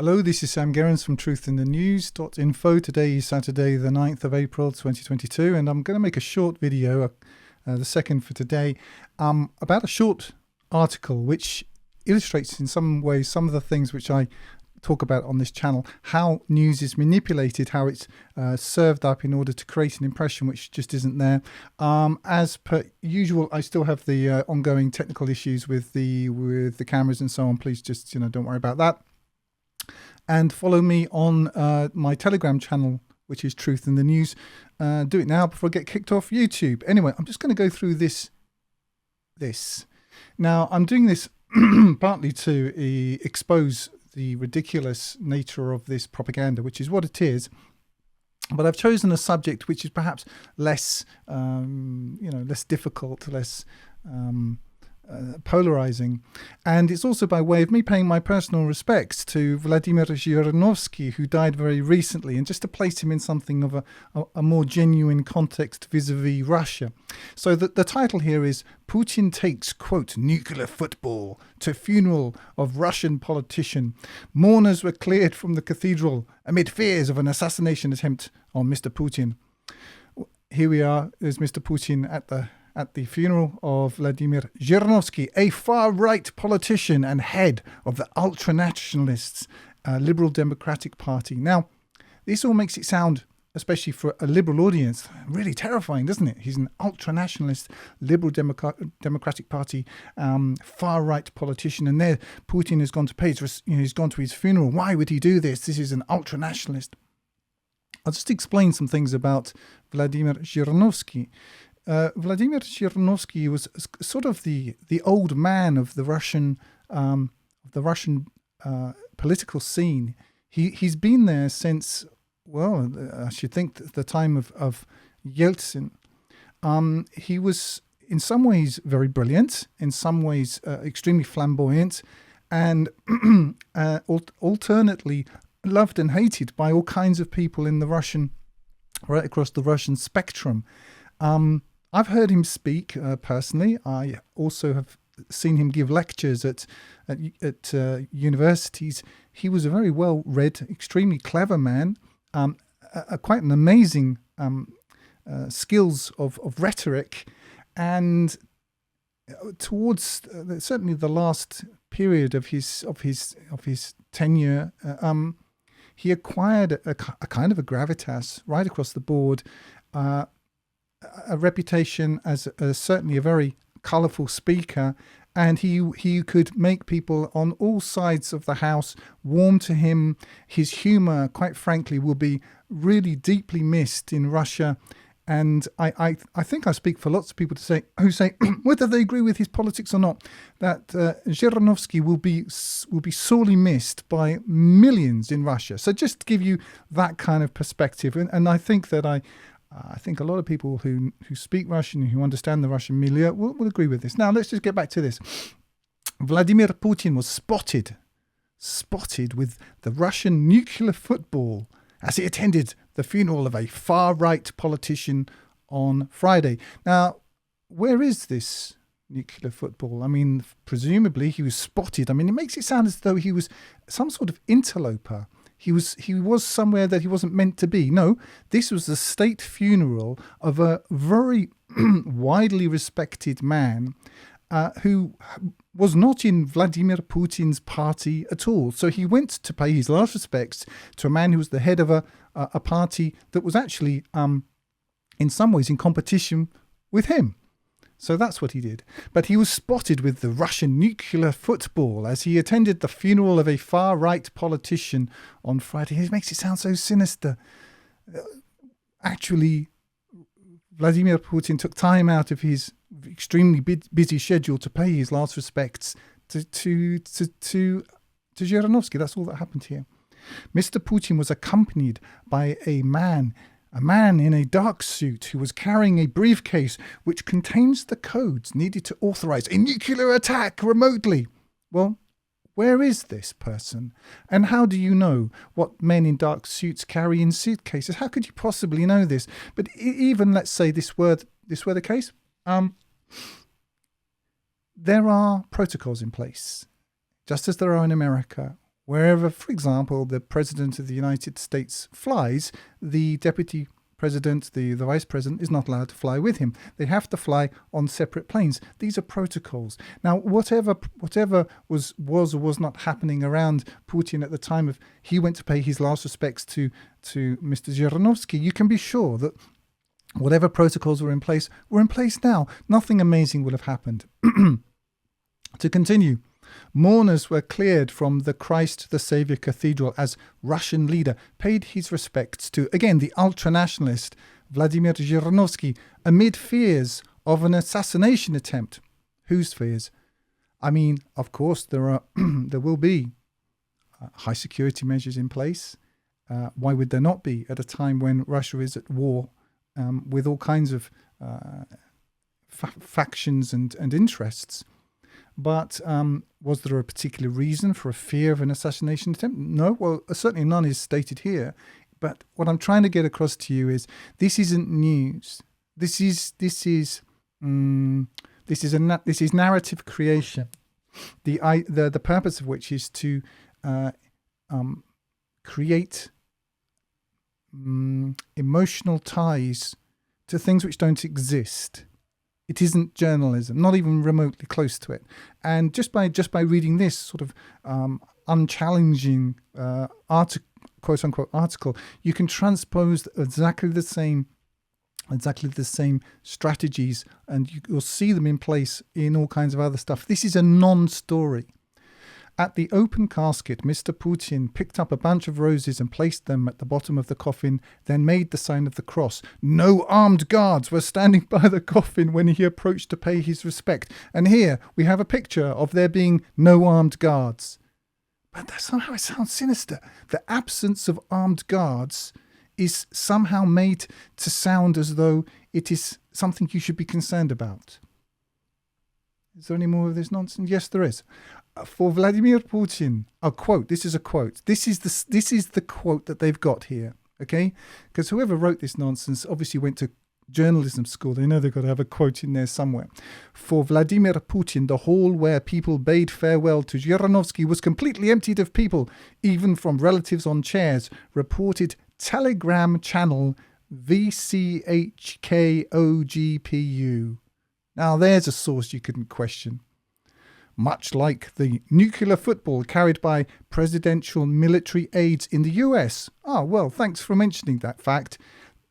Hello, this is Sam Gerrans from truthinthenews.info. Today is Saturday, the 9th of April, 2022, and I'm going to make a short video, the second for today, about a short article which illustrates in some ways some of the things which I talk about on this channel, how news is manipulated, how it's served up in order to create an impression which just isn't there. As per usual, I still have the ongoing technical issues with the cameras and so on. Please just, don't worry about that. And follow me on my Telegram channel, which is Truth in the News. Do it now before I get kicked off YouTube. Anyway, I'm just going to go through this. Now, I'm doing this partly to expose the ridiculous nature of this propaganda, which is what it is. But I've chosen a subject which is perhaps less, less difficult, less polarizing, and it's also by way of me paying my personal respects to Vladimir Zhirinovsky, who died very recently, and just to place him in something of a more genuine context vis-a-vis Russia. So the title here is Putin takes, quote, nuclear football to funeral of Russian politician. Mourners were cleared from the cathedral amid fears of an assassination attempt on Mr. Putin. Here we are, there's Mr. Putin at the funeral of Vladimir Zhirinovsky, a far-right politician and head of the ultra-nationalists Liberal Democratic Party. Now, this all makes it sound, especially for a liberal audience, really terrifying, doesn't it? He's an ultra-nationalist Liberal Democratic Party far-right politician, and there Putin has gone to pay he's gone to his funeral. Why would he do this? This is an ultra-nationalist. I'll just explain some things about Vladimir Zhirinovsky. Vladimir Zhirinovsky was sort of the old man of the Russian political scene. He's been there since, well, I should think the time of Yeltsin. He was in some ways very brilliant, in some ways extremely flamboyant, and alternately loved and hated by all kinds of people in the right across the Russian spectrum. I've heard him speak personally. I also have seen him give lectures at universities. He was a very well-read, extremely clever man, quite an amazing skills of rhetoric, and towards certainly the last period of his tenure, he acquired a kind of a gravitas right across the board. A reputation as certainly a very colourful speaker, and he could make people on all sides of the house warm to him. His humour, quite frankly, will be really deeply missed in Russia, and I think I speak for lots of people who say whether they agree with his politics or not, that Zhirinovsky will be sorely missed by millions in Russia. So just to give you that kind of perspective, and I think that I think a lot of people who speak Russian, who understand the Russian milieu, will agree with this. Now, let's just get back to this. Vladimir Putin was spotted with the Russian nuclear football as he attended the funeral of a far-right politician on Friday. Now, where is this nuclear football? I mean, presumably he was spotted. I mean, it makes it sound as though he was some sort of interloper. He was somewhere that he wasn't meant to be. No, this was the state funeral of a very widely respected man who was not in Vladimir Putin's party at all. So he went to pay his last respects to a man who was the head of a party that was actually, in some ways, in competition with him. So that's what he did. But he was spotted with the Russian nuclear football as he attended the funeral of a far-right politician on Friday. It makes it sound so sinister. Actually, Vladimir Putin took time out of his extremely busy schedule to pay his last respects to Zhirinovsky. That's all that happened here. Mr. Putin was accompanied by a man in a dark suit who was carrying a briefcase which contains the codes needed to authorize a nuclear attack remotely. Well, where is this person? And how do you know what men in dark suits carry in suitcases? How could you possibly know this? But even let's say this were the case, there are protocols in place, just as there are in America, Wherever, for example, the President of the United States flies, the Deputy President, the Vice President, is not allowed to fly with him. They have to fly on separate planes. These are protocols. Now, whatever was or was not happening around Putin at the time of he went to pay his last respects to Mr. Zhirinovsky, you can be sure that whatever protocols were in place now. Nothing amazing will have happened. To continue, mourners were cleared from the Christ the Saviour Cathedral as Russian leader paid his respects to, again, the ultranationalist Vladimir Zhirinovsky amid fears of an assassination attempt. Whose fears? I mean, of course, there will be high security measures in place. Why would there not be at a time when Russia is at war with all kinds of factions and interests? But was there a particular reason for a fear of an assassination attempt? No, well, certainly none is stated here. But what I'm trying to get across to you is this isn't news. This is narrative creation. The purpose of which is to create emotional ties to things which don't exist. It isn't journalism, not even remotely close to it. And just by reading this sort of unchallenging quote unquote article, you can transpose exactly the same strategies, and you'll see them in place in all kinds of other stuff. This is a non-story. At the open casket, Mr. Putin picked up a bunch of roses and placed them at the bottom of the coffin, then made the sign of the cross. No armed guards were standing by the coffin when he approached to pay his respect. And here we have a picture of there being no armed guards. But somehow it sounds sinister. The absence of armed guards is somehow made to sound as though it is something you should be concerned about. Is there any more of this nonsense? Yes, there is. For Vladimir Putin, a quote. This is a quote. This is the quote that they've got here. Okay, because whoever wrote this nonsense obviously went to journalism school. They know they've got to have a quote in there somewhere. For Vladimir Putin, the hall where people bade farewell to Zhirinovsky was completely emptied of people, even from relatives on chairs, reported Telegram channel VCHKOGPU. Now there's a source you couldn't question. Much like the nuclear football carried by presidential military aides in the US. Ah, well, thanks for mentioning that fact.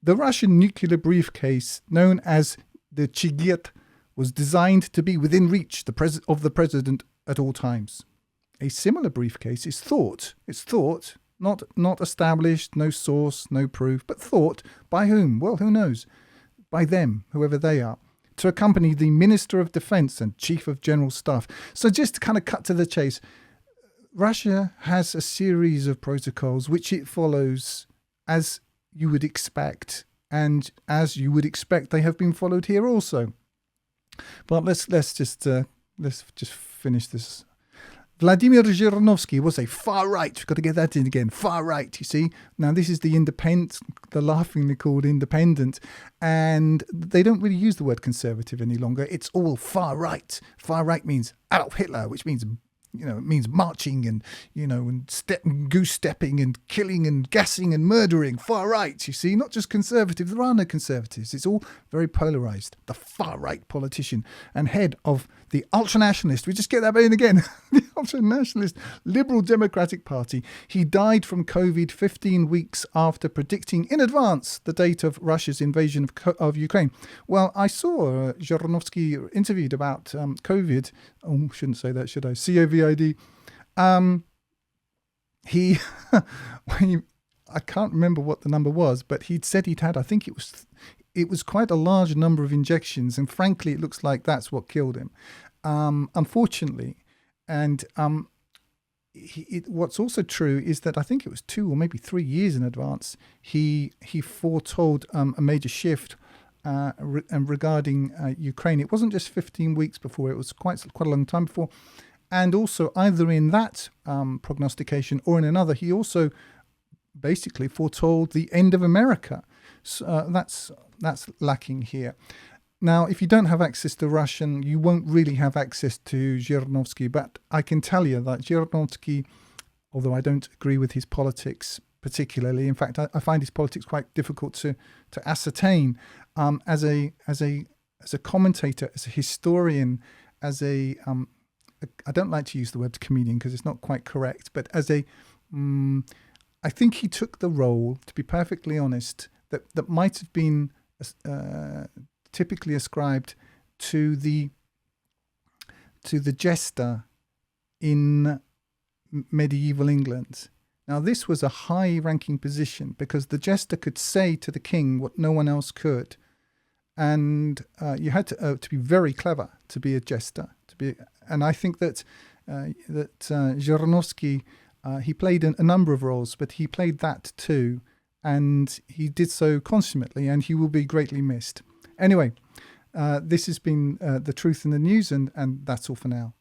The Russian nuclear briefcase, known as the Chigit, was designed to be within reach of the president at all times. A similar briefcase is thought, not established, no source, no proof, but thought by whom? Well, who knows? By them, whoever they are, to accompany the Minister of Defense and Chief of General Staff. So just to kind of cut to the chase, Russia has a series of protocols which it follows as you would expect, and as you would expect, they have been followed here also. But let's just finish this. Vladimir Zhirinovsky was a far right. We've got to get that in again. Far right, you see. Now, this is the Independent, the laughingly called Independent, and they don't really use the word conservative any longer. It's all far right. Far right means Adolf Hitler, which means, it means marching and, and goose stepping and killing and gassing and murdering. Far right, you see. Not just conservative. There are no conservatives. It's all very polarized. The far right politician and head of the ultranationalist, we just get that in again, the ultranationalist Liberal Democratic Party. He died from COVID 15 weeks after predicting in advance the date of Russia's invasion of Ukraine. Well, I saw Zhirinovsky interviewed about COVID. Oh, shouldn't say that, should I? COVID. He I can't remember what the number was, but he'd said he'd had, I think it was quite a large number of injections, and frankly, it looks like that's what killed him, unfortunately. And what's also true is that I think it was 2 or maybe 3 years in advance, he foretold a major shift regarding Ukraine. It wasn't just 15 weeks before; it was quite a long time before. And also, either in that prognostication or in another, he also basically foretold the end of America. So that's lacking here. Now, if you don't have access to Russian, you won't really have access to Zhirinovsky. But I can tell you that Zhirinovsky although I don't agree with his politics particularly. In fact, I find his politics quite difficult to ascertain. As a commentator, as a historian, as a I don't like to use the word comedian because it's not quite correct, but as a I think he took the role, to be perfectly honest, that might have been typically ascribed to the jester in medieval England. Now, this was a high-ranking position because the jester could say to the king what no one else could, and you had to be very clever to be a jester. And I think that Zhirinovsky, he played a number of roles, but he played that too, and he did so consummately, and he will be greatly missed. Anyway, this has been The Truth in the News, and that's all for now.